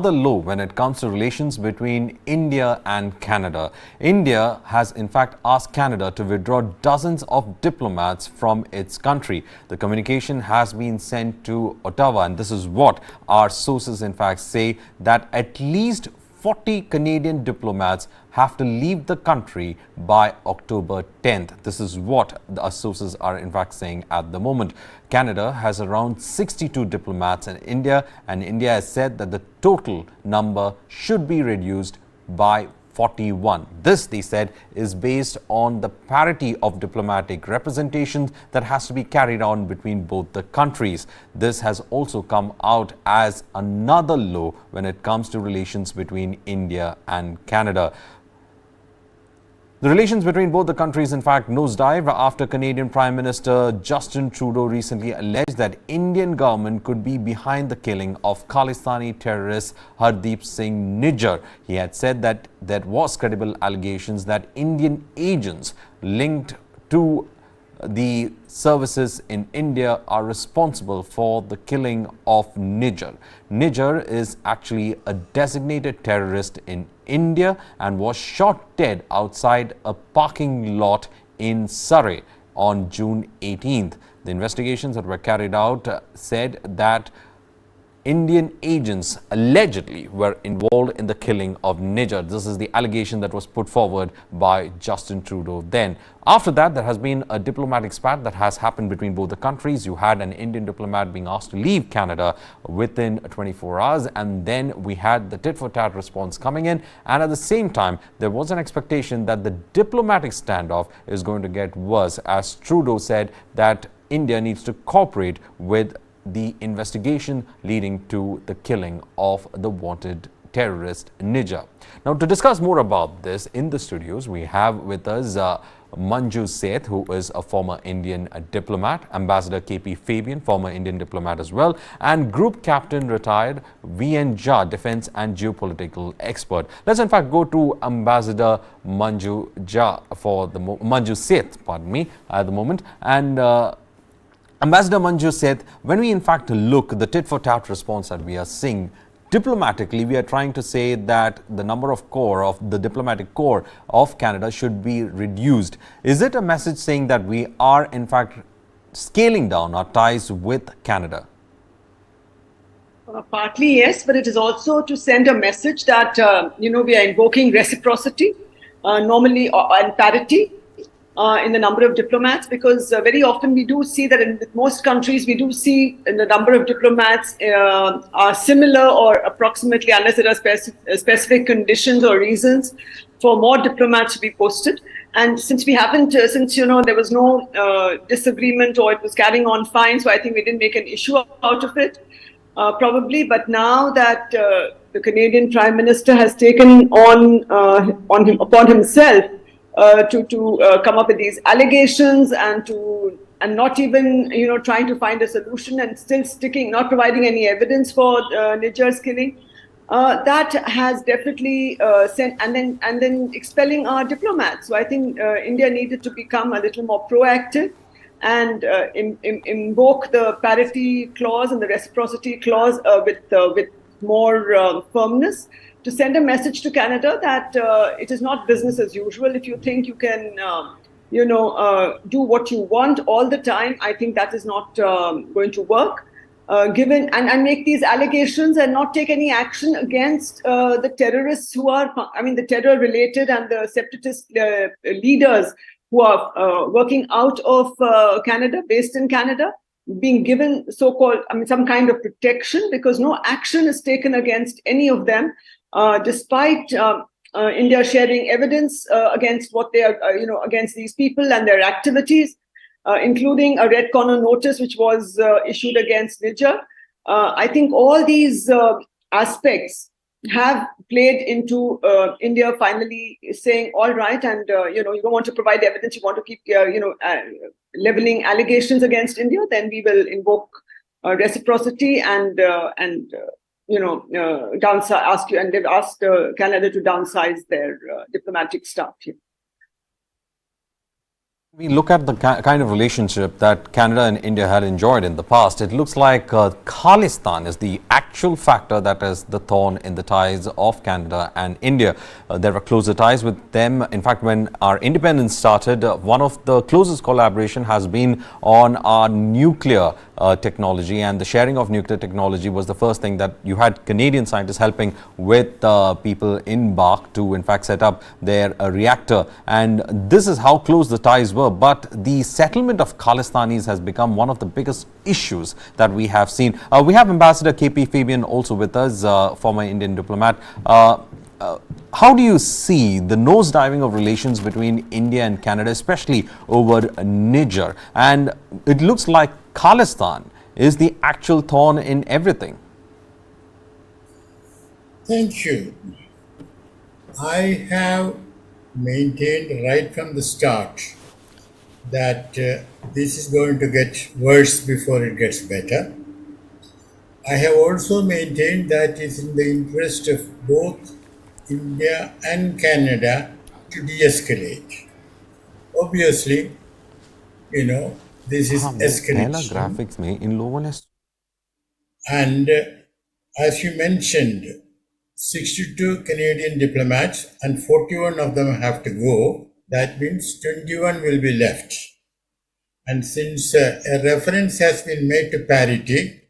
low when it comes to relations between India and Canada. India has in fact asked Canada to withdraw dozens of diplomats from its country. The communication has been sent to Ottawa, and this is what our sources in fact say, that at least 40 Canadian diplomats have to leave the country by October 10th. This is what our sources are in fact saying at the moment. Canada has around 62 diplomats in India, and India has said that the total number should be reduced by 41. This, they said, is based on the parity of diplomatic representations that has to be carried on between both the countries. This has also come out as another low when it comes to relations between India and Canada. The relations between both the countries, in fact, nosedive after Canadian Prime Minister Justin Trudeau recently alleged that Indian government could be behind the killing of Khalistani terrorist Hardeep Singh Nijjar. He had said that there was credible allegations that Indian agents linked to the services in India are responsible for the killing of Nijjar. Nijjar is actually a designated terrorist in India and was shot dead outside a parking lot in Surrey on June 18th. The investigations that were carried out said that Indian agents allegedly were involved in the killing of Nijjar. This is the allegation that was put forward by Justin Trudeau then. After that, there has been a diplomatic spat that has happened between both the countries. You had an Indian diplomat being asked to leave Canada within 24 hours, and then we had the tit-for-tat response coming in. And at the same time, there was an expectation that the diplomatic standoff is going to get worse, as Trudeau said that India needs to cooperate with the investigation leading to the killing of the wanted terrorist Nijjar. Now, to discuss more about this in the studios, we have with us Manju Seth, who is a former Indian diplomat, Ambassador KP Fabian, former Indian diplomat as well, and Group Captain retired VN Jha, defense and geopolitical expert. Let's in fact go to Ambassador Manju Jha for the Manju Seth, pardon me, at the moment. And Ambassador Manju Seth, when we in fact look at the tit-for-tat response that we are seeing, diplomatically, we are trying to say that the number of corps of the diplomatic corps of Canada should be reduced. Is it a message saying that we are in fact scaling down our ties with Canada? Partly, yes, but it is also to send a message that, we are invoking reciprocity, normally, and parity. In the number of diplomats, because very often we do see that in most countries we do see the number of diplomats are similar or approximately, unless there are specific conditions or reasons for more diplomats to be posted. And since we haven't, there was no disagreement or it was carrying on fine, so I think we didn't make an issue out of it, probably. But now that the Canadian Prime Minister has taken upon himself to come up with these allegations and not even trying to find a solution and still not providing any evidence for Nijjar's killing, that has definitely sent and then expelling our diplomats. So I think India needed to become a little more proactive and invoke the parity clause and the reciprocity clause with more firmness, to send a message to Canada that it is not business as usual. If you think you can, do what you want all the time, I think that is not going to work. Given and make these allegations and not take any action against the terrorists who are, the terror-related and the separatist leaders who are working out of Canada, based in Canada, being given so-called, some kind of protection, because no action is taken against any of them. Despite India sharing evidence against what they are, against these people and their activities, including a red corner notice which was issued against Nijjar. I think all these aspects have played into India finally saying, all right, and you don't want to provide evidence, you want to keep leveling allegations against India, then we will invoke reciprocity and downsize, and they've asked Canada to downsize their diplomatic staff here. We look at the kind of relationship that Canada and India had enjoyed in the past. It looks like Khalistan is the actual factor that is the thorn in the ties of Canada and India. There were closer ties with them. In fact, when our independence started, one of the closest collaboration has been on our nuclear technology, and the sharing of nuclear technology was the first thing that you had Canadian scientists helping with people in Bach to in fact set up their reactor, and this is how close the ties were. But the settlement of Khalistanis has become one of the biggest issues that we have seen. We have Ambassador KP Fabian also with us, former Indian diplomat. How do you see the nosediving of relations between India and Canada, especially over Niger? And it looks like Khalistan is the actual thorn in everything. Thank you. I have maintained right from the start that this is going to get worse before it gets better. I have also maintained that it's in the interest of both India and Canada to de-escalate. Obviously, this is escalation. And as you mentioned, 62 Canadian diplomats and 41 of them have to go. That means 21 will be left. And since a reference has been made to parity,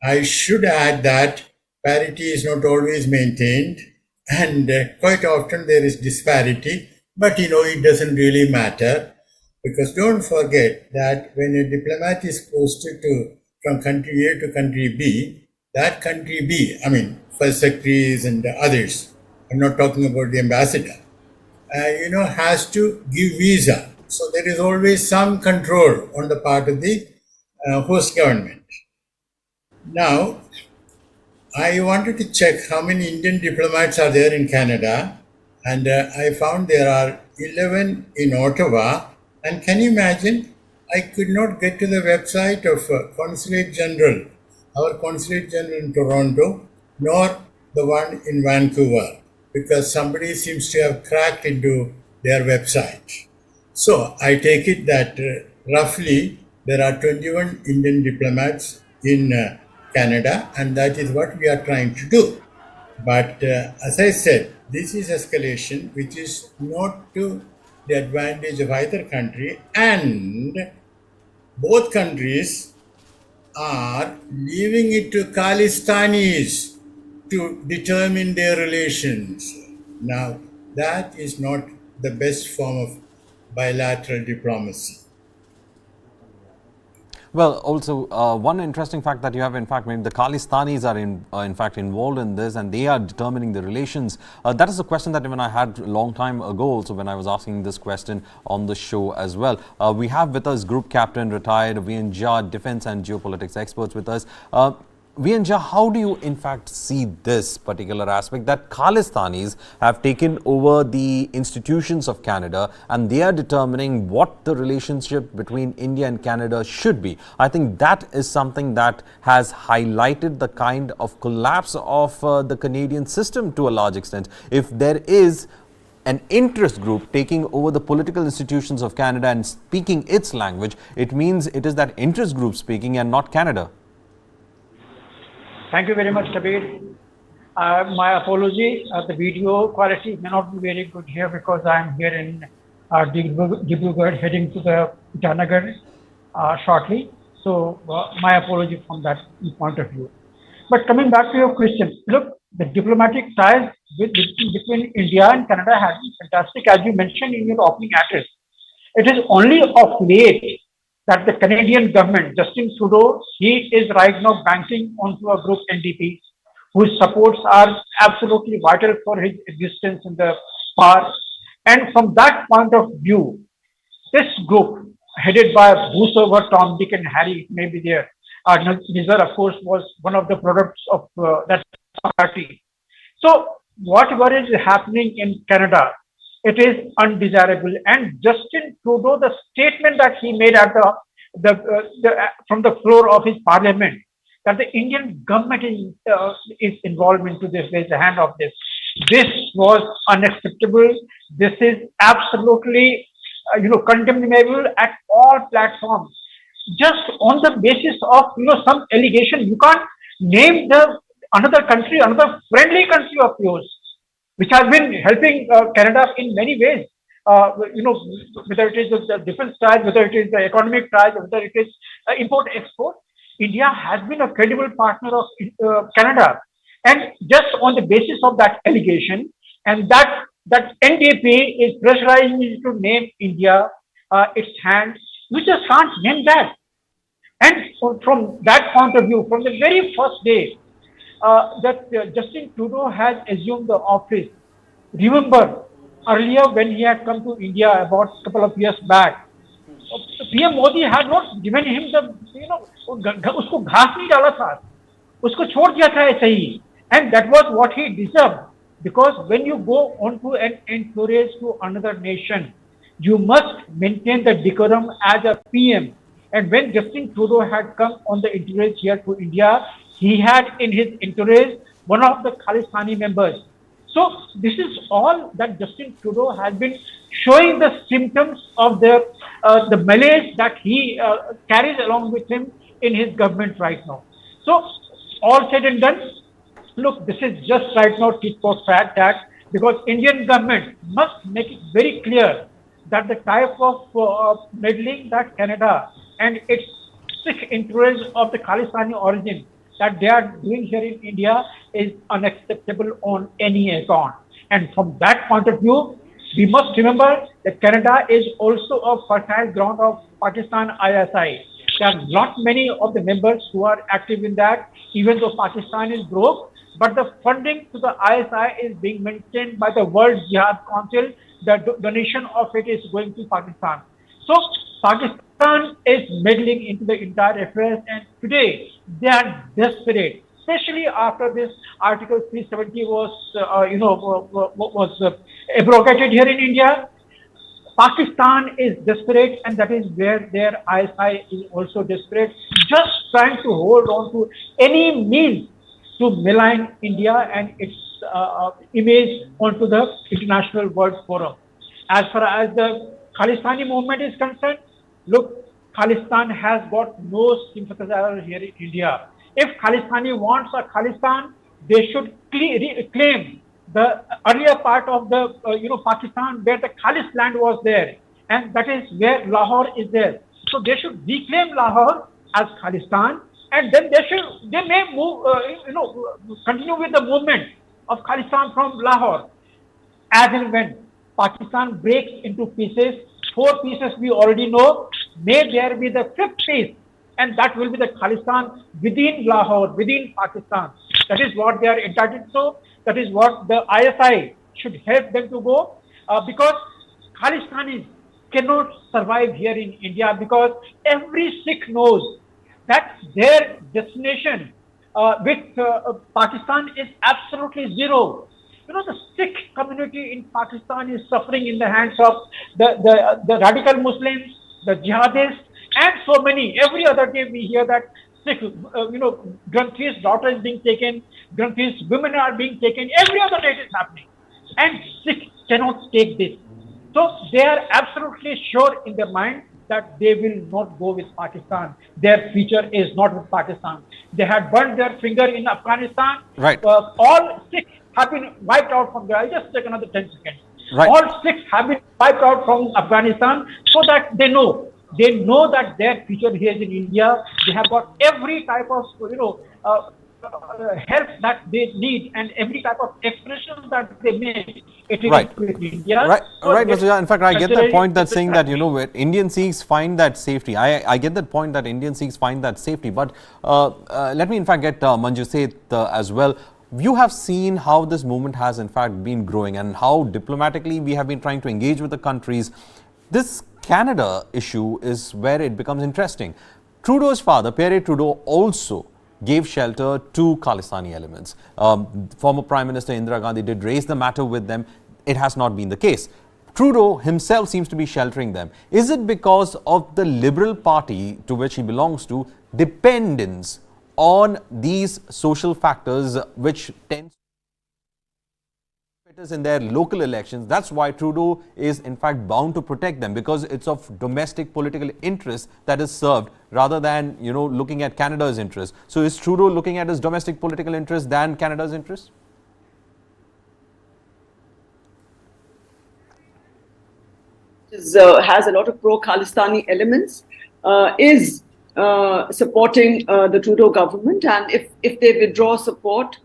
I should add that parity is not always maintained, and quite often there is disparity, but it doesn't really matter, because don't forget that when a diplomat is posted from country A to country B, that country B, first secretaries and others, I'm not talking about the ambassador, has to give visa. So there is always some control on the part of the host government. Now, I wanted to check how many Indian diplomats are there in Canada, and I found there are 11 in Ottawa. And can you imagine, I could not get to the website of Consulate General, our Consulate General in Toronto, nor the one in Vancouver, because somebody seems to have cracked into their website. So I take it that roughly there are 21 Indian diplomats in Canada, and that is what we are trying to do. But as I said, this is escalation which is not to the advantage of either country, and both countries are leaving it to Khalistanis to determine their relations. Now, that is not the best form of bilateral diplomacy. Well, also one interesting fact that you have in fact made, the Khalistanis are in fact involved in this, and they are determining the relations. That is a question that even I had a long time ago also when I was asking this question on the show as well. We have with us Group Captain, retired VN Jha, defense and geopolitics experts with us. VN Jha, how do you in fact see this particular aspect that Khalistanis have taken over the institutions of Canada and they are determining what the relationship between India and Canada should be? I think that is something that has highlighted the kind of collapse of the Canadian system to a large extent. If there is an interest group taking over the political institutions of Canada and speaking its language, it means it is that interest group speaking and not Canada. Thank you very much, Kabir. My apology, the video quality may not be very good here because I am here in Dibrugarh heading to the Itanagar shortly. So my apology from that point of view. But coming back to your question, look, the diplomatic ties between India and Canada have been fantastic, as you mentioned in your opening address. It is only of late that the Canadian government, Justin Trudeau, he is right now banking onto a group NDP, whose supports are absolutely vital for his existence in the power. And from that point of view, this group, headed by whosoever, Tom, Dick and Harry may be there, Nizar, of course, was one of the products of that party. So whatever is happening in Canada, it is undesirable. And Justin Trudeau, the statement that he made at from the floor of his parliament, that the Indian government is involved into this, there's a hand of this. This was unacceptable. This is absolutely condemnable at all platforms. Just on the basis of some allegation, you can't name the another country, another friendly country of yours, which has been helping Canada in many ways. Whether it is the defense side, whether it is the economic side, whether it is import export, India has been a credible partner of Canada. And just on the basis of that allegation, and that NDP is pressurizing you to name India its hand, you just can't name that. And so from that point of view, from the very first day that Justin Trudeau has assumed the office, remember earlier when he had come to India about a couple of years back, PM Modi had not given him the, उसको घास नहीं डाला था, उसको छोड़ दिया था ऐसे ही, and that was what he deserved. Because when you go on to an entourage to another nation, you must maintain the decorum as a PM. And when Justin Trudeau had come on the entourage here to India, he had in his entourage one of the Khalistani members. So this is all that Justin Trudeau has been showing the symptoms of the malaise that he carries along with him in his government right now. So all said and done, look, this is just right now tit for tat, because Indian government must make it very clear that the type of meddling that Canada and its Sikh entourage of the Khalistani origin that they are doing here in India is unacceptable on any account. And from that point of view, we must remember that Canada is also a fertile ground of Pakistan ISI. There are not many of the members who are active in that, even though Pakistan is broke, but the funding to the ISI is being maintained by the World Jihad Council. The donation of it is going to Pakistan. So Pakistan is meddling into the entire affairs, and today they are desperate, especially after this Article 370 was abrogated here in India. Pakistan is desperate, and that is where their ISI is also desperate, just trying to hold on to any means to malign India and its image onto the international world forum. As far as the Khalistani movement is concerned, look, Khalistan has got no sympathizer here in India. If Khalistani wants a Khalistan, they should claim the earlier part of the Pakistan where the Khalis land was there, and that is where Lahore is there. So they should reclaim Lahore as Khalistan, and then they may move, continue with the movement of Khalistan from Lahore. As and when Pakistan breaks into pieces, 4 pieces we already know, may there be the 5th piece, and that will be the Khalistan within Lahore, within Pakistan. That is what they are entitled to. That is what the ISI should help them to go, because Khalistanis cannot survive here in India, because every Sikh knows that their destination with Pakistan is absolutely zero. The Sikh community in Pakistan is suffering in the hands of the radical Muslims, the jihadists, and so many. Every other day we hear that Sikh, Granthis' daughter is being taken, Granthis' women are being taken. Every other day it is happening. And Sikh cannot take this. So they are absolutely sure in their mind that they will not go with Pakistan. Their future is not with Pakistan. They had burned their finger in Afghanistan. Right. All Sikhs have been wiped out from there. I'll just take another 10 seconds. Right. All Sikhs have been wiped out from Afghanistan, so that they know that their future here is in India. They have got every type of help that they need, and every type of expression that they make. It is Right. with India. Right, So right, Mr. Jha. In fact, I get that point that's saying that, considering- where Indian Sikhs find that safety. I get that point that Indian Sikhs find that safety. But let me, in fact, get Manju Seth as well. You have seen how this movement has, in fact, been growing, and how diplomatically we have been trying to engage with the countries. This Canada issue is where it becomes interesting. Trudeau's father, Pierre Trudeau, also gave shelter to Khalistani elements. Former Prime Minister Indira Gandhi did raise the matter with them. It has not been the case. Trudeau himself seems to be sheltering them. Is it because of the Liberal Party to which he belongs to dependence on these social factors which tends It is in their local elections. That's why Trudeau is in fact bound to protect them, because it's of domestic political interest that is served rather than, you know, looking at Canada's interest. So is Trudeau looking at his domestic political interest than Canada's interest? Has a lot of pro-Khalistani elements, is supporting the Trudeau government, and if they withdraw support,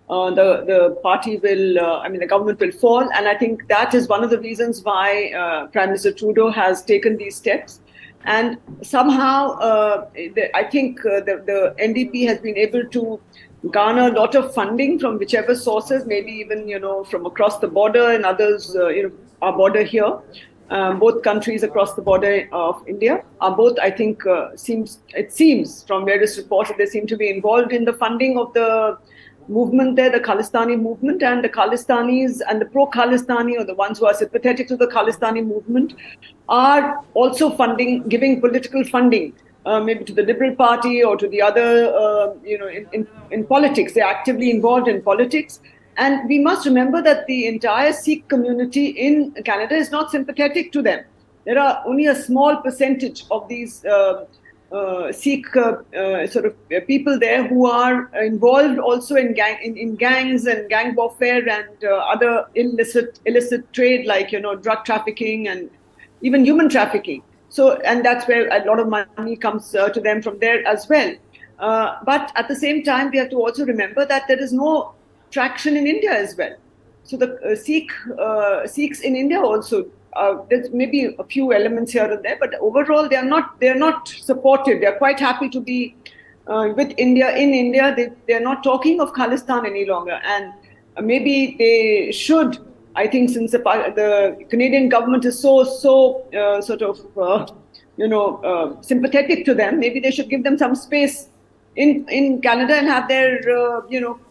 the party will, the government will fall. And I think that is one of the reasons why Prime Minister Trudeau has taken these steps. And somehow, I think the NDP has been able to garner a lot of funding from whichever sources, maybe even, you know, from across the border, and others, our border here. Both countries across the border of India are both, I think, it seems from various reports that they seem to be involved in the funding of the movement there, the Khalistani movement, and the Khalistanis and the pro-Khalistani, or the ones who are sympathetic to the Khalistani movement, are also giving political funding, maybe to the Liberal Party or to the other, in politics. They're actively involved in politics. And we must remember that the entire Sikh community in Canada is not sympathetic to them. There are only a small percentage of these Sikh people there who are involved also in gangs and gang warfare and other illicit trade, like, you know, drug trafficking and even human trafficking. So, and that's where a lot of money comes to them from there as well. But at the same time, we have to also remember that there is no traction in India as well. So the Sikhs in India also, there's maybe a few elements here and there, but overall they're not supportive. They're quite happy to be with India. In India, they're not talking of Khalistan any longer, and maybe they should. I think since the Canadian government is so sympathetic to them, maybe they should give them some space in Canada and have their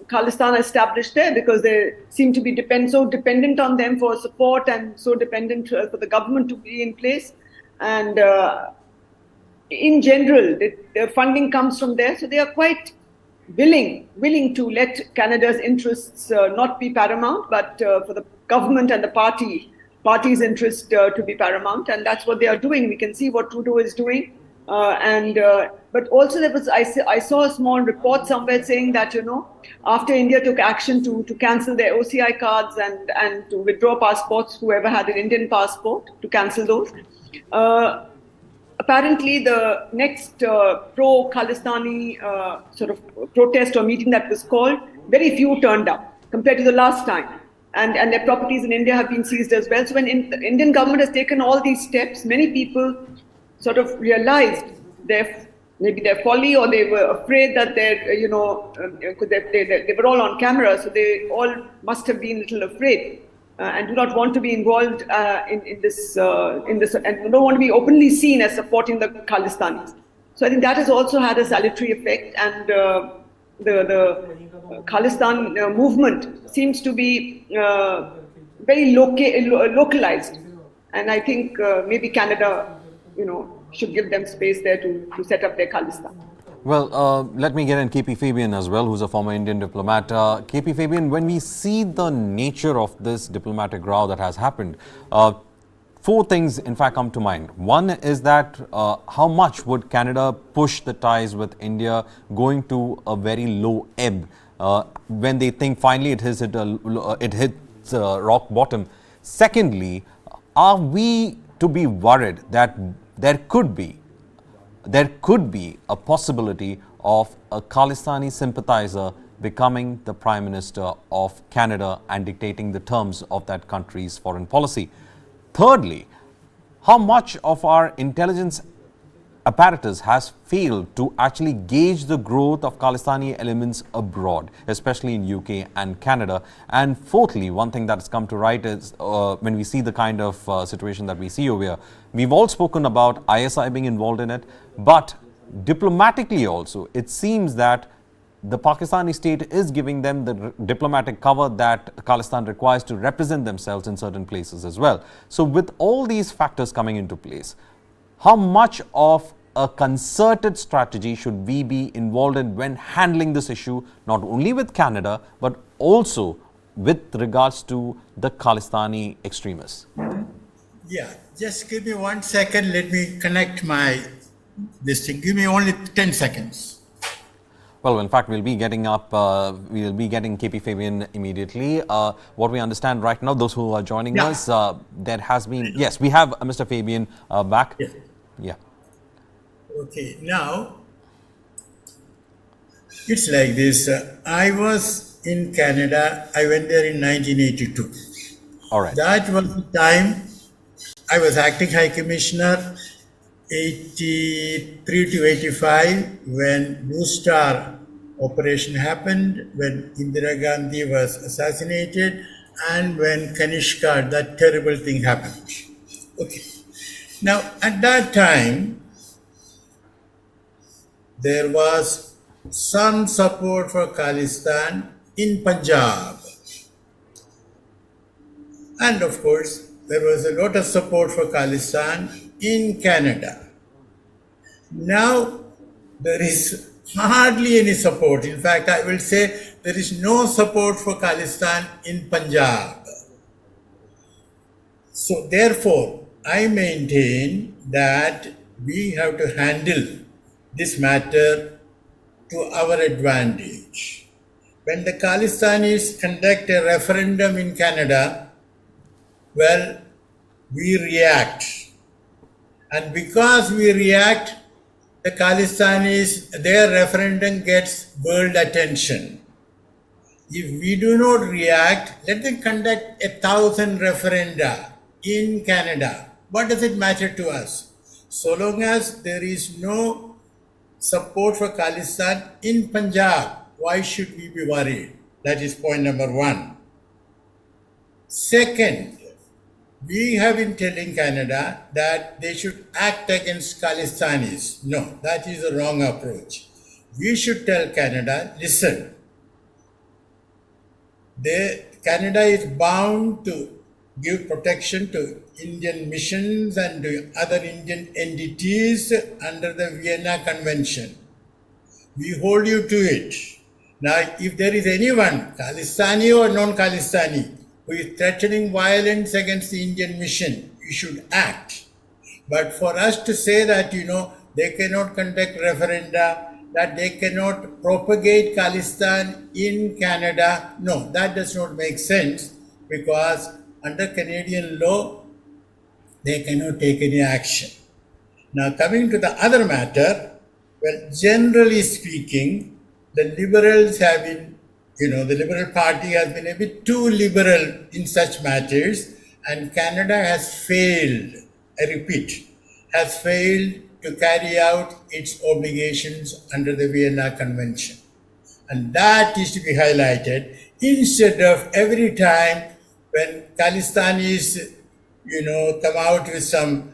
Khalistan established there, because they seem to be so dependent on them for support, and so dependent for the government to be in place. And in general, their funding comes from there, so they are quite willing to let Canada's interests not be paramount, but for the government and the party's interest to be paramount, and that's what they are doing. We can see what Trudeau is doing. But also I saw a small report somewhere saying that, you know, after India took action to cancel their OCI cards and to withdraw passports, whoever had an Indian passport, to cancel those, apparently the next pro-Khalistani protest or meeting that was called, very few turned up compared to the last time. And their properties in India have been seized as well. So when the Indian government has taken all these steps, many people sort of realized maybe their folly, or they were afraid that they were all on camera, so they all must have been a little afraid and do not want to be involved in this, and don't want to be openly seen as supporting the Khalistanis. So I think that has also had a salutary effect, and the Khalistan movement seems to be very localized, and I think maybe Canada, should give them space there to set up their Khalistan. Well, let me get in KP Fabian as well, who's a former Indian diplomat. KP Fabian, when we see the nature of this diplomatic row that has happened, four things in fact come to mind. One is that how much would Canada push the ties with India going to a very low ebb when they think finally it hits rock bottom? Secondly, are we to be worried that there could be a possibility of a Khalistani sympathizer becoming the Prime Minister of Canada and dictating the terms of that country's foreign policy? Thirdly, how much of our intelligence apparatus has failed to actually gauge the growth of Khalistani elements abroad, especially in UK and Canada? And fourthly, one thing that's come to light is when we see the kind of situation that we see over here, we've all spoken about ISI being involved in it, but diplomatically also, it seems that the Pakistani state is giving them the diplomatic cover that Khalistan requires to represent themselves in certain places as well. So with all these factors coming into place, how much of a concerted strategy should we be involved in when handling this issue, not only with Canada, but also with regards to the Khalistani extremists? Yeah, just give me 1 second. Let me connect this thing. Give me only 10 seconds. Well, in fact, we'll be getting KP Fabian immediately. What we understand right now, those who are joining us, there has been, yes, we have Mr. Fabian back. Yeah. Yeah. Okay, now it's like this. I was in Canada. I went there in 1982. All right. That was the time I was acting High Commissioner, 83 to 85, when Blue Star operation happened, when Indira Gandhi was assassinated, and when Kanishka, that terrible thing happened. Okay. Now, at that time, there was some support for Khalistan in Punjab. And of course, there was a lot of support for Khalistan in Canada. Now, there is hardly any support. In fact, I will say there is no support for Khalistan in Punjab. So therefore, I maintain that we have to handle this matter to our advantage. When the Khalistanis conduct a referendum in Canada, well, we react. And because we react, the Khalistanis, their referendum gets world attention. If we do not react, let them conduct 1,000 referenda in Canada. What does it matter to us? So long as there is no support for Khalistan in Punjab, why should we be worried? That is point number one. Second, we have been telling Canada that they should act against Khalistanis. No, that is a wrong approach. We should tell Canada, listen, Canada is bound to give protection to Indian missions and to other Indian entities under the Vienna Convention. We hold you to it. Now, if there is anyone, Khalistani or non-Khalistani, who is threatening violence against the Indian mission, you should act. But for us to say that, they cannot conduct referenda, that they cannot propagate Khalistan in Canada, no, that does not make sense, because under Canadian law, they cannot take any action. Now, coming to the other matter, well, generally speaking, the Liberals have been, the Liberal Party has been a bit too liberal in such matters, and Canada has failed, I repeat, has failed to carry out its obligations under the Vienna Convention. And that is to be highlighted, instead of every time when Khalistanis, come out with some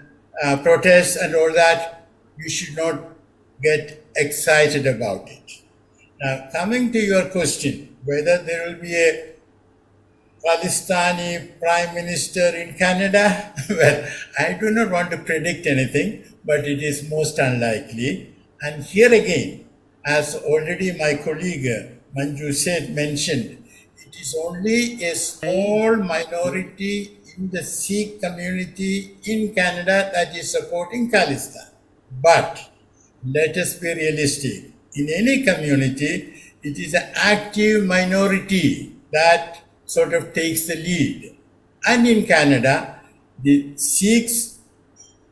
protests and all that, you should not get excited about it. Now, coming to your question, whether there will be a Khalistani Prime Minister in Canada, well, I do not want to predict anything, but it is most unlikely. And here again, as already my colleague Manju said, mentioned, it is only a small minority in the Sikh community in Canada that is supporting Khalistan. But let us be realistic. In any community, it is an active minority that sort of takes the lead. And in Canada, the Sikhs,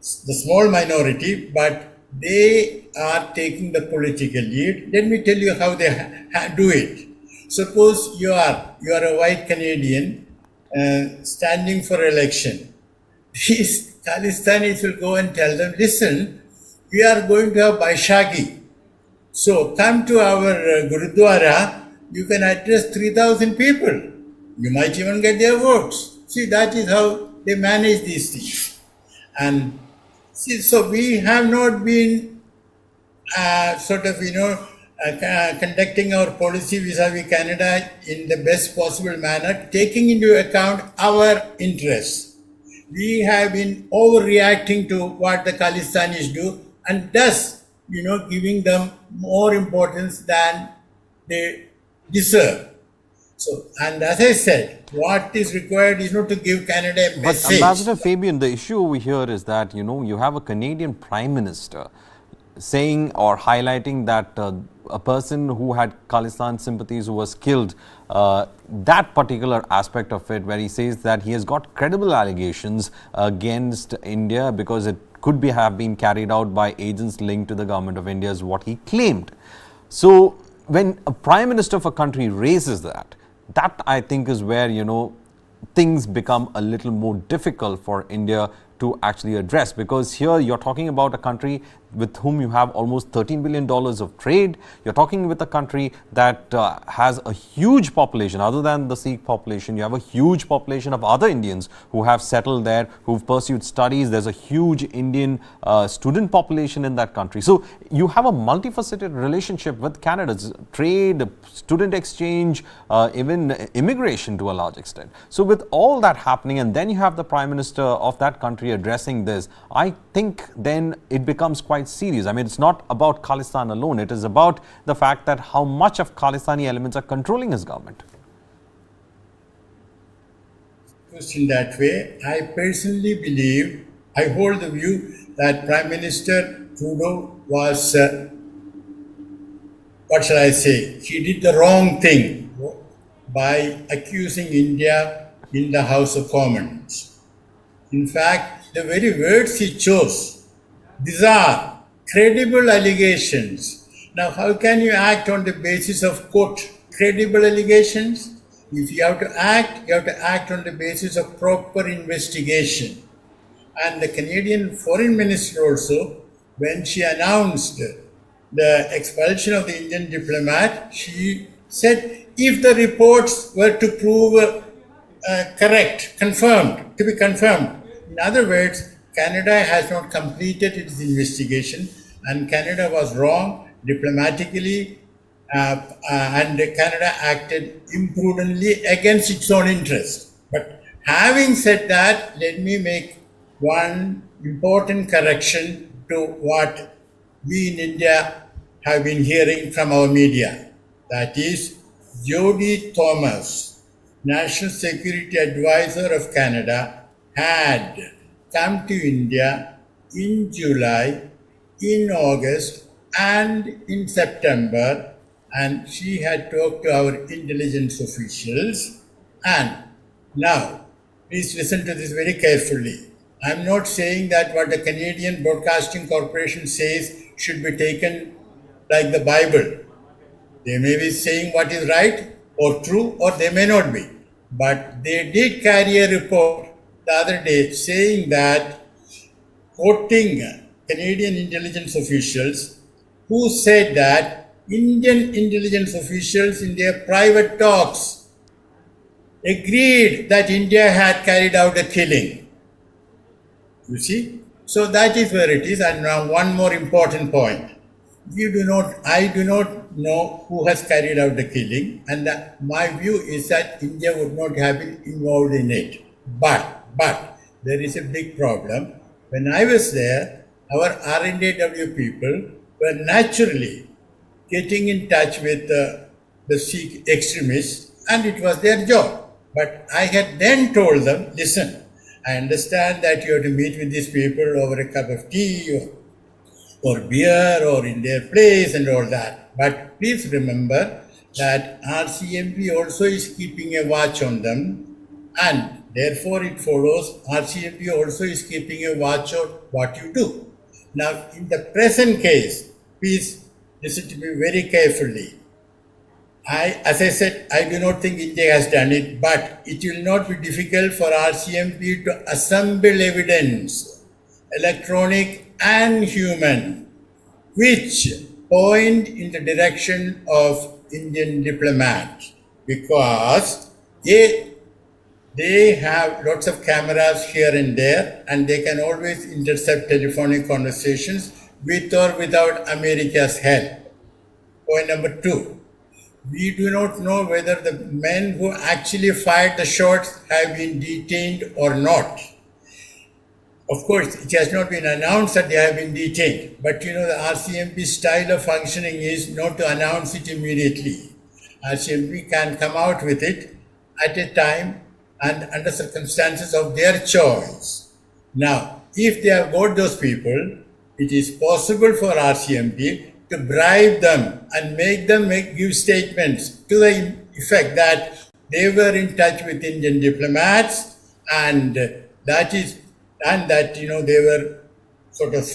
the small minority, but they are taking the political lead. Let me tell you how they do it. Suppose you are a white Canadian standing for election. These Khalistanis will go and tell them, listen, we are going to have Baishagi. So come to our Gurudwara, you can address 3,000 people. You might even get their votes. See, that is how they manage these things. And see, so we have not been conducting our policy vis-a-vis Canada in the best possible manner, taking into account our interests. We have been overreacting to what the Khalistanis do, and thus, giving them more importance than they deserve. So, and as I said, what is required is not to give Canada a But message. Ambassador Fabian, the issue over here is that, you have a Canadian Prime Minister saying or highlighting that a person who had Khalistan sympathies who was killed, that particular aspect of it, where he says that he has got credible allegations against India because it could have been carried out by agents linked to the government of India, is what he claimed. So when a Prime Minister of a country raises that I think is where, things become a little more difficult for India to actually address, because here you're talking about a country with whom you have almost $13 billion of trade. You're talking with a country that has a huge population. Other than the Sikh population, you have a huge population of other Indians who have settled there, who've pursued studies. There's a huge Indian student population in that country. So you have a multifaceted relationship with Canada's trade, student exchange, even immigration to a large extent. So with all that happening, and then you have the Prime Minister of that country addressing this, I think then it becomes quite serious. I mean, it's not about Khalistan alone. It is about the fact that how much of Khalistani elements are controlling his government. In that way, I personally believe, I hold the view that Prime Minister Trudeau was, what shall I say, he did the wrong thing by accusing India in the House of Commons. In fact, the very words he chose, these are credible allegations. Now, how can you act on the basis of, quote, credible allegations? If you have to act on the basis of proper investigation. And the Canadian Foreign Minister also, when she announced the expulsion of the Indian diplomat, she said, if the reports were to prove correct, confirmed, to be confirmed. In other words, Canada has not completed its investigation, and Canada was wrong diplomatically, and Canada acted imprudently against its own interest. But having said that, let me make one important correction to what we in India have been hearing from our media. That is, Jody Thomas, National Security Advisor of Canada, had come to India in July, in August, and in September, and she had talked to our intelligence officials. And now, please listen to this very carefully. I'm not saying that what the Canadian Broadcasting Corporation says should be taken like the Bible. They may be saying what is right or true, or they may not be. But they did carry a report the other day saying that, quoting Canadian intelligence officials, who said that Indian intelligence officials in their private talks agreed that India had carried out a killing. You see? So that is where it is. And now one more important point. I do not know who has carried out the killing, and my view is that India would not have been involved in it. But there is a big problem. When I was there, our RNAW people were naturally getting in touch with the Sikh extremists, and it was their job. But I had then told them, listen, I understand that you have to meet with these people over a cup of tea or beer or in their place and all that. But please remember that RCMP also is keeping a watch on them, and therefore it follows RCMP also is keeping a watch on what you do. Now, in the present case, please listen to me very carefully. As I said, I do not think India has done it, but it will not be difficult for RCMP to assemble evidence, electronic and human, which point in the direction of Indian diplomats, because they have lots of cameras here and there, and they can always intercept telephonic conversations with or without America's help. Point number 2. We do not know whether the men who actually fired the shots have been detained or not. Of course, it has not been announced that they have been detained, but the RCMP style of functioning is not to announce it immediately. RCMP can come out with it at a time and under circumstances of their choice. Now, if they have got those people, it is possible for RCMP to bribe them and make them give statements to the effect that they were in touch with Indian diplomats and that they were sort of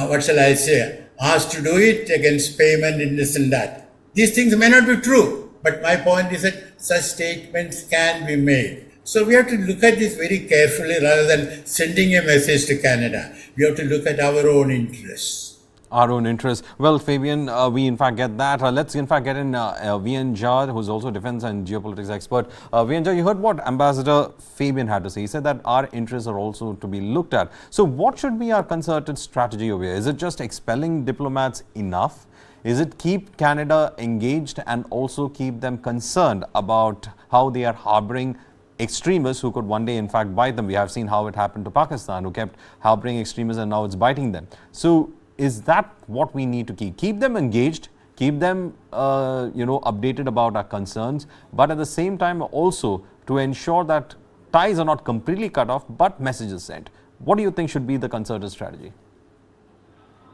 what shall I say, asked to do it against payment in this and that. These things may not be true, but my point is that such statements can be made. So we have to look at this very carefully rather than sending a message to Canada. We have to look at our own interests. Our own interests. Well, Fabian, we in fact get that. Let's in fact get in VN Jha, who's also defense and geopolitics expert. VN Jha, you heard what Ambassador Fabian had to say. He said that our interests are also to be looked at. So what should be our concerted strategy over here? Is it just expelling diplomats enough? Is it keep Canada engaged and also keep them concerned about how they are harboring extremists who could one day in fact bite them? We have seen how it happened to Pakistan, who kept harboring extremists and now it's biting them. So is that what we need to keep? Keep them engaged, keep them updated about our concerns, but at the same time also to ensure that ties are not completely cut off, but messages sent. What do you think should be the concerted strategy?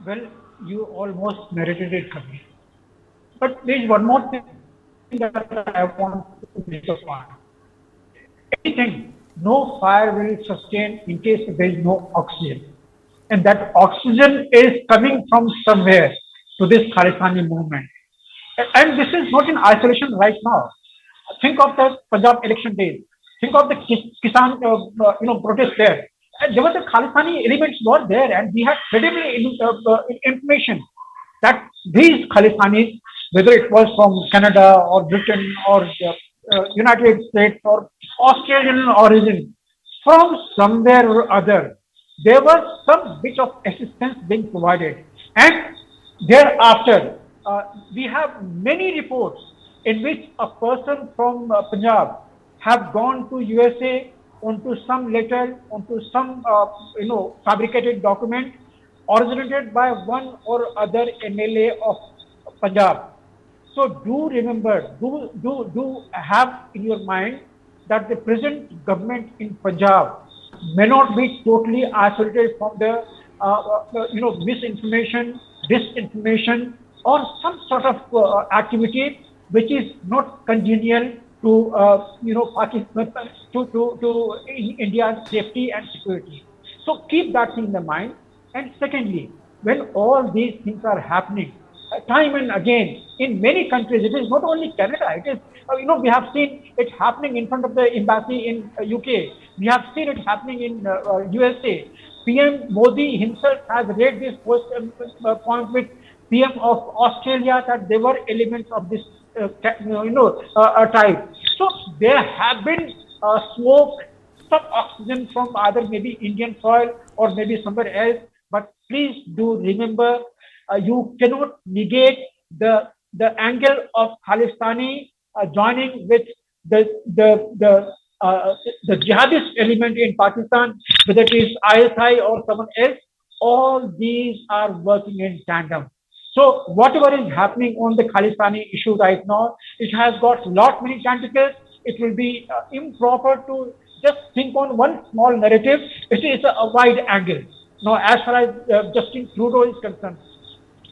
Well, you almost narrated it for me. But there is one more thing that I want to make a point. Anything, no fire will sustain in case there is no oxygen. And that oxygen is coming from somewhere to this Khalistani movement. And this is not in isolation right now. Think of the Punjab election days. Think of the Kisan protest there. And there were the Khalistani elements were there, and we had credible information that these Khalistanis, whether it was from Canada or Britain or United States or Australian origin, from somewhere or other, there was some bit of assistance being provided. And thereafter, we have many reports in which a person from Punjab have gone to USA onto some letter, onto some fabricated document originated by one or other MLA of Punjab. So do remember, do have in your mind that the present government in Punjab may not be totally isolated from the misinformation, disinformation, or some sort of activity which is not congenial to Pakistan, to India's safety and security. So keep that in the mind. And secondly, when all these things are happening, time and again, in many countries, it is not only Canada, it is, we have seen it happening in front of the embassy in UK. We have seen it happening in USA. PM Modi himself has raised this point with PM of Australia that there were elements of this type. So there have been smoke, some oxygen from either maybe Indian soil or maybe somewhere else. But please do remember, you cannot negate the angle of Khalistani joining with the jihadist element in Pakistan, whether it is ISI or someone else. All these are working in tandem. So whatever is happening on the Khalistani issue right now, it has got many tentacles. It will be improper to just think on one small narrative. It is a wide angle. Now, as far as Justin Trudeau is concerned,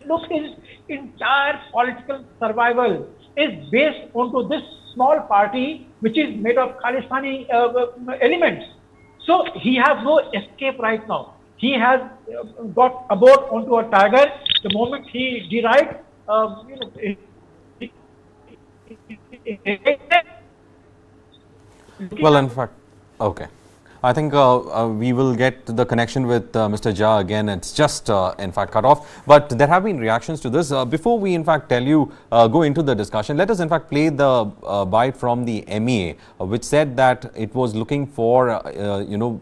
look, his entire political survival is based onto this small party, which is made of Khalistani elements. So he has no escape right now. He has got aboard onto a tiger. The moment he derived, well, in fact, okay. I think we will get the connection with Mr. Jha again. It's just, in fact, cut off. But there have been reactions to this. Before we, in fact, tell you, go into the discussion, let us, in fact, play the bite from the MEA, which said that it was looking for,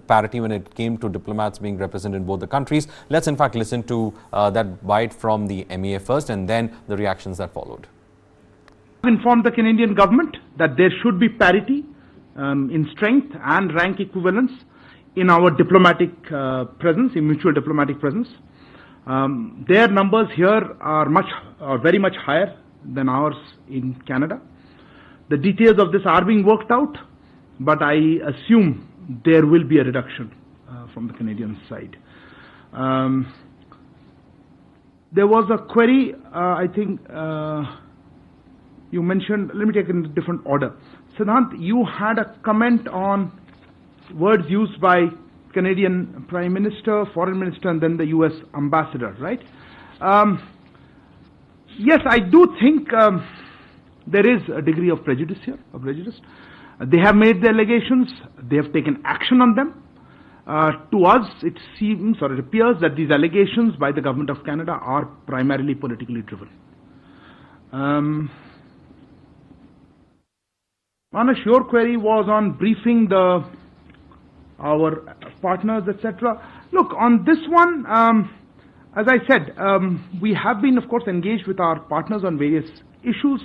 parity when it came to diplomats being represented in both the countries. Let's, in fact, listen to that bite from the MEA first and then the reactions that followed. Informed the Canadian government that there should be parity in strength and rank equivalence in our diplomatic presence, in mutual diplomatic presence. Their numbers here are very much higher than ours in Canada. The details of this are being worked out, but I assume there will be a reduction from the Canadian side. There was a query, I think you mentioned, let me take it in a different order. Siddhant, you had a comment on words used by Canadian Prime Minister, Foreign Minister, and then the US Ambassador, right? Yes, I do think there is a degree of prejudice here, They have made the allegations, they have taken action on them. To us, it seems or it appears that these allegations by the Government of Canada are primarily politically driven. Manish, your query was on briefing our partners, etc. Look, on this one, as I said, we have been, of course, engaged with our partners on various issues,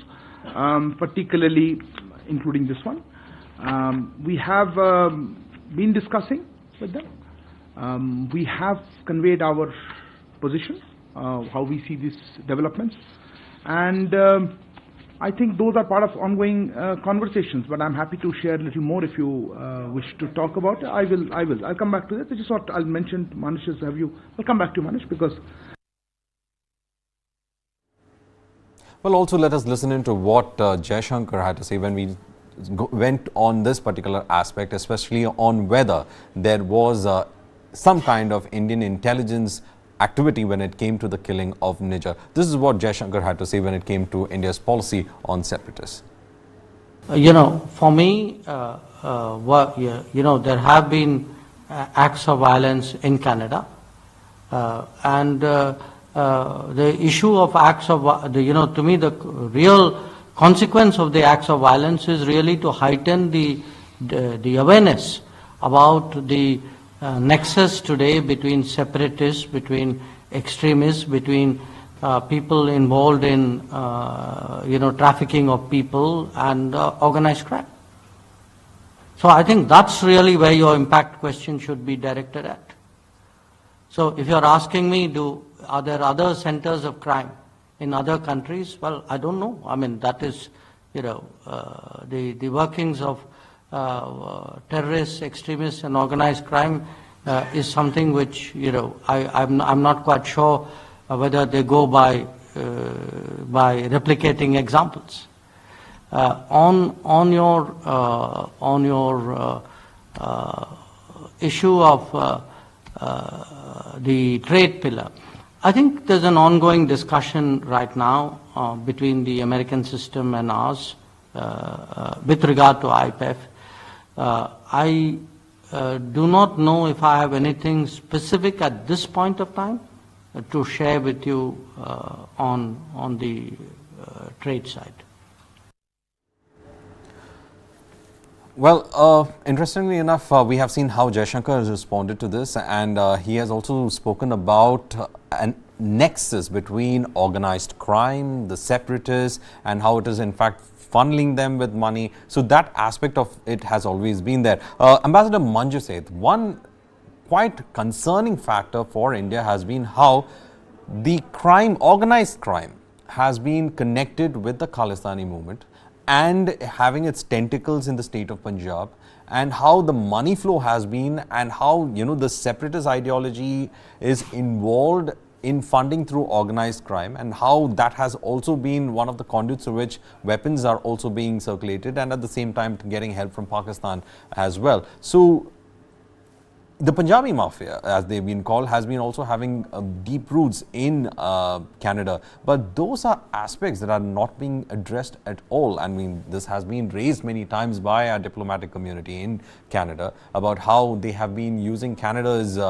particularly including this one. We have been discussing with them. We have conveyed our position, how we see these developments, and I think those are part of ongoing conversations, but I'm happy to share a little more if you wish to talk about it. I'll come back to that. I just thought I'll mention Manish's view. I'll come back to Manish because... Well, also let us listen into what Jaishankar had to say when we went on this particular aspect, especially on whether there was some kind of Indian intelligence activity when it came to the killing of Nijar. This is what Jaishankar had to say when it came to India's policy on separatists. For me, there have been acts of violence in Canada, and the issue of acts of, to me, the real consequence of the acts of violence is really to heighten the awareness about the nexus today between separatists, between extremists, between people involved in trafficking of people and organized crime. So I think that's really where your impact question should be directed at. So if you're asking me, are there other centers of crime in other countries? Well, I don't know. I mean, that is, the workings of terrorists, extremists, and organized crime is something which I'm not quite sure whether they go by replicating examples. On your issue of the trade pillar, I think there's an ongoing discussion right now between the American system and ours with regard to IPEF. I do not know if I have anything specific at this point of time to share with you on the trade side. Well, interestingly enough, we have seen how Jaishankar has responded to this, and he has also spoken about a nexus between organized crime, the separatists, and how it is in fact funneling them with money. So that aspect of it has always been there. Ambassador Manju Seth, one quite concerning factor for India has been how the crime, organized crime, has been connected with the Khalistani movement and having its tentacles in the state of Punjab, and how the money flow has been, and how the separatist ideology is involved in funding through organized crime, and how that has also been one of the conduits through which weapons are also being circulated, and at the same time getting help from Pakistan as well. So the Punjabi mafia, as they've been called, has been also having deep roots in Canada. But those are aspects that are not being addressed at all. I mean, this has been raised many times by our diplomatic community in Canada about how they have been using Canada's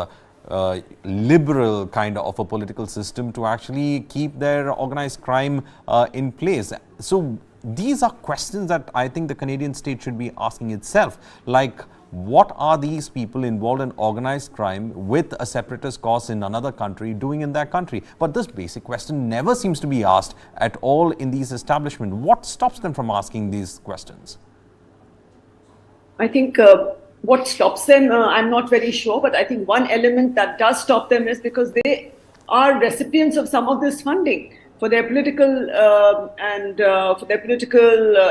liberal kind of a political system to actually keep their organized crime in place. So these are questions that I think the Canadian state should be asking itself, like, what are these people involved in organized crime with a separatist cause in another country doing in their country? But this basic question never seems to be asked at all in these establishments. What stops them from asking these questions? I think what stops them, I'm not very sure, but I think one element that does stop them is because they are recipients of some of this funding. for their political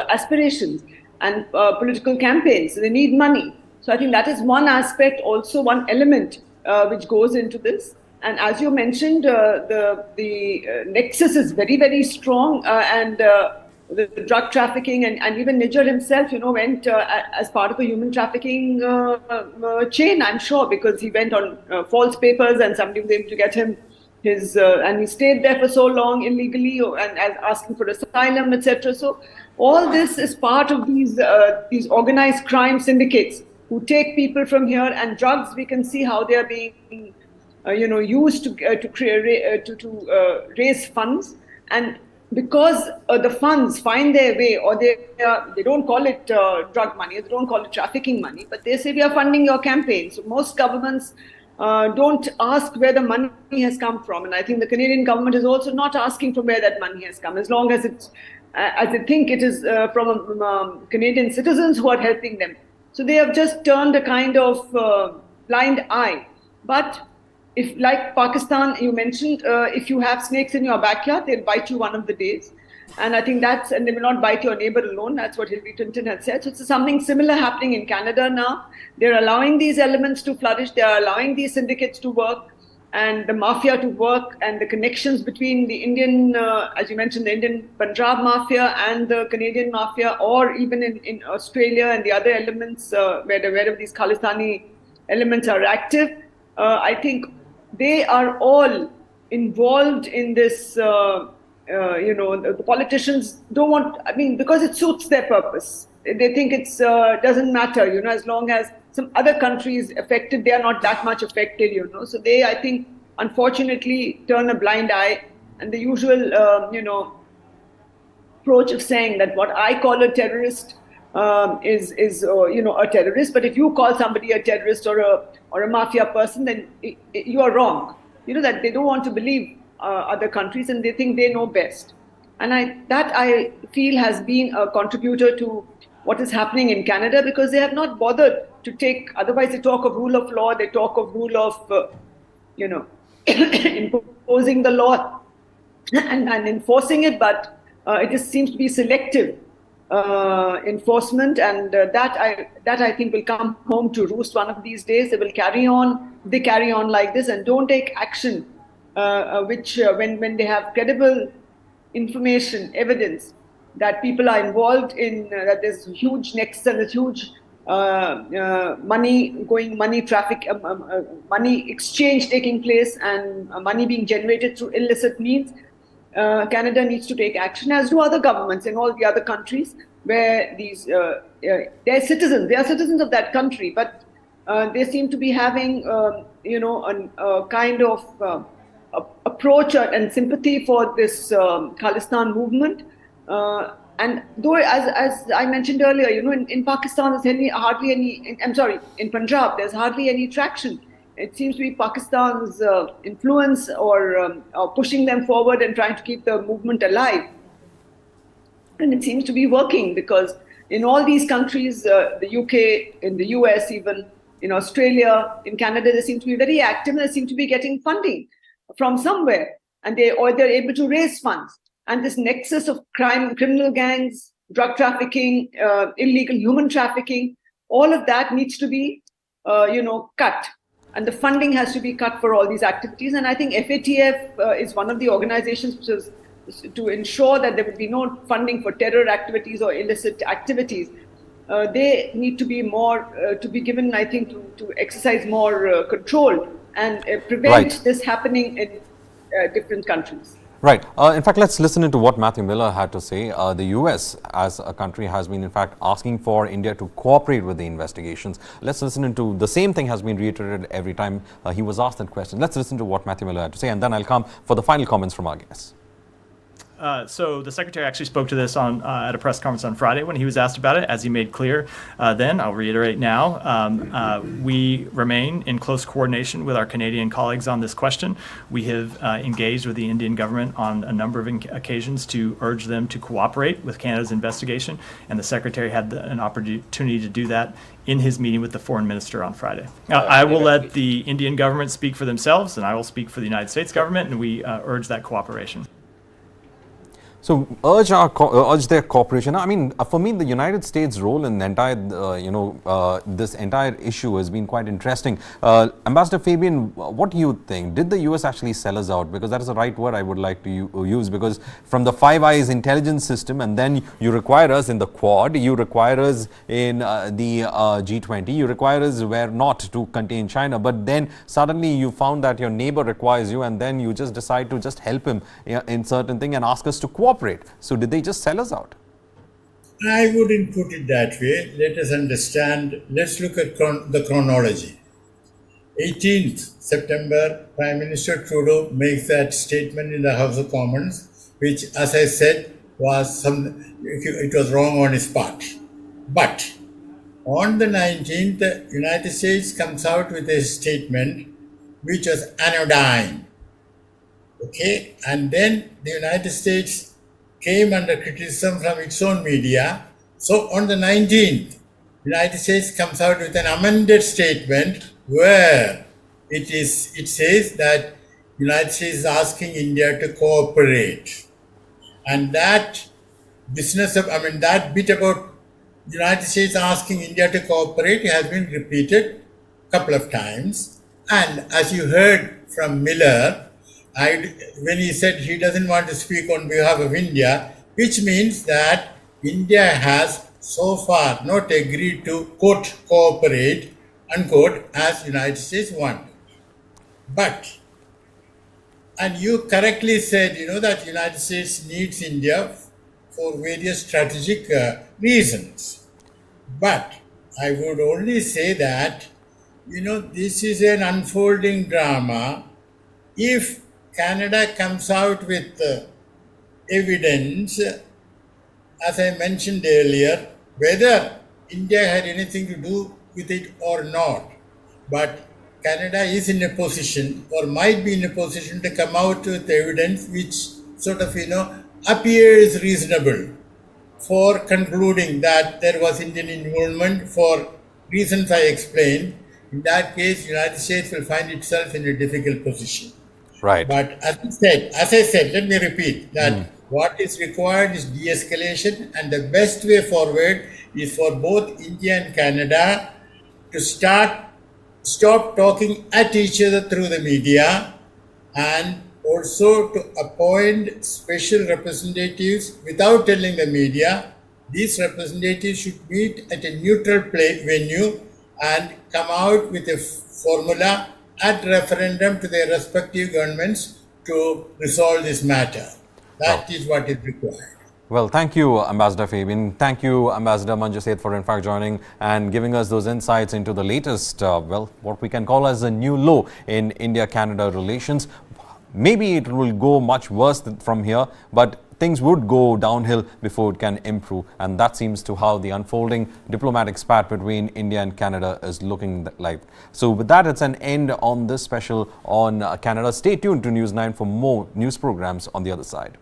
aspirations and political campaigns. So they need money. So I think that is one aspect, also one element which goes into this. And as you mentioned, the nexus is very, very strong, and the drug trafficking, and even Niger himself, went as part of a human trafficking chain, I'm sure, because he went on false papers and somebody was able to get him and he stayed there for so long illegally and asking for asylum, etc. So all this is part of these organized crime syndicates who take people from here, and drugs, we can see how they are being used to raise funds. And because the funds find their way, or they don't call it drug money, they don't call it trafficking money, but they say we are funding your campaign. So most governments don't ask where the money has come from, and I think the Canadian government is also not asking from where that money has come, as long as they think it is from Canadian citizens who are helping them. So they have just turned a kind of blind eye. But if, like Pakistan, you mentioned, if you have snakes in your backyard, they'll bite you one of the days. And I think and they will not bite your neighbor alone. That's what Hillary Clinton had said. So it's something similar happening in Canada now. They're allowing these elements to flourish. They're allowing these syndicates to work and the mafia to work, and the connections between the Indian, as you mentioned, the Indian Punjab mafia and the Canadian mafia, or even in Australia and the other elements wherever these Khalistani elements are active. I think they are all involved in this. The politicians don't want, because it suits their purpose. They think it's doesn't matter, as long as some other countries affected, they are not that much affected, So they, I think, unfortunately turn a blind eye, and the usual, approach of saying that what I call a terrorist is a terrorist. But if you call somebody a terrorist or a mafia person, then you are wrong. That they don't want to believe other countries, and they think they know best. And I feel has been a contributor to what is happening in Canada, because they have not bothered to take, otherwise they talk of rule of law, they talk of rule of, imposing the law and enforcing it, but it just seems to be selective enforcement, and that I think will come home to roost one of these days. They will carry on like this and don't take action, which when they have credible information, evidence that people are involved in, that there's huge nexus and there's huge money traffic, money exchange taking place, and money being generated through illicit means. Canada needs to take action, as do other governments in all the other countries where they're citizens. They are citizens of that country, but they seem to be having, a kind of approach and sympathy for this Khalistan movement. And though, as I mentioned earlier, in Pakistan, in Punjab, there's hardly any traction. It seems to be Pakistan's influence or pushing them forward and trying to keep the movement alive. And it seems to be working, because in all these countries, the UK, in the US, even in Australia, in Canada, they seem to be very active, and they seem to be getting funding from somewhere, and they're able to raise funds. And this nexus of crime, criminal gangs, drug trafficking, illegal human trafficking, all of that needs to be, cut. And the funding has to be cut for all these activities. And I think FATF is one of the organizations which is to ensure that there would be no funding for terror activities or illicit activities. They need to be more, to be given, I think, to exercise more control and prevent this happening in different countries. Right. In fact, let's listen into what Matthew Miller had to say. The US, as a country, has been, in fact, asking for India to cooperate with the investigations. Let's listen into the same thing has been reiterated every time he was asked that question. Let's listen to what Matthew Miller had to say, and then I'll come for the final comments from our guests. So the Secretary actually spoke to this at a press conference on Friday when he was asked about it. As he made clear then, I'll reiterate now, we remain in close coordination with our Canadian colleagues on this question. We have engaged with the Indian government on a number of occasions to urge them to cooperate with Canada's investigation, and the Secretary had an opportunity to do that in his meeting with the Foreign Minister on Friday. I will let the Indian government speak for themselves, and I will speak for the United States government, and we urge that cooperation. So urge their cooperation. I mean, for me, the United States' role in the entire, this entire issue has been quite interesting. Ambassador Fabian, what do you think? Did the US actually sell us out? Because that is the right word I would like to use. Because from the Five Eyes intelligence system, and then you require us in the Quad, you require us in the G20, you require us where not to contain China. But then suddenly you found that your neighbor requires you, and then you just decide to just help him in certain thing and ask us to cooperate. So did they just sell us out? I wouldn't put it that way. Let us understand. Let's look at the chronology. 18th September, Prime Minister Trudeau makes that statement in the House of Commons, which, as I said, it was wrong on his part. But on the 19th, the United States comes out with a statement which was anodyne. Okay, and then the United States came under criticism from its own media. So on the 19th, the United States comes out with an amended statement where it says that the United States is asking India to cooperate. And that that bit about the United States asking India to cooperate has been repeated a couple of times. And as you heard from Miller, when he said he doesn't want to speak on behalf of India, which means that India has so far not agreed to, quote, cooperate, unquote, as United States wanted. But, and you correctly said, that United States needs India for various strategic reasons. But I would only say that, this is an unfolding drama. If Canada comes out with evidence, as I mentioned earlier, whether India had anything to do with it or not, but Canada is in a position or might be in a position to come out with evidence which sort of, appears reasonable for concluding that there was Indian involvement for reasons I explained. In that case, the United States will find itself in a difficult position. Right. But as I said, let me repeat that what is required is de-escalation, and the best way forward is for both India and Canada to stop talking at each other through the media, and also to appoint special representatives without telling the media. These representatives should meet at a neutral venue and come out with a formula at referendum to their respective governments to resolve this matter. That is what is required. Well, thank you, Ambassador Fabian. Thank you, Ambassador Manju Seth, for in fact joining and giving us those insights into the latest, what we can call as a new low in India-Canada relations. Maybe it will go much worse from here, but things would go downhill before it can improve, and that seems to how the unfolding diplomatic spat between India and Canada is looking like. So with that, it's an end on this special on Canada. Stay tuned to News 9 for more news programs on the other side.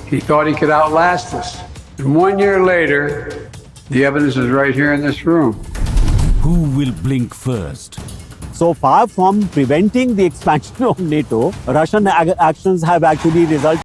He thought he could outlast us. And 1 year later, the evidence is right here in this room. Who will blink first? So far from preventing the expansion of NATO, Russian actions have actually resulted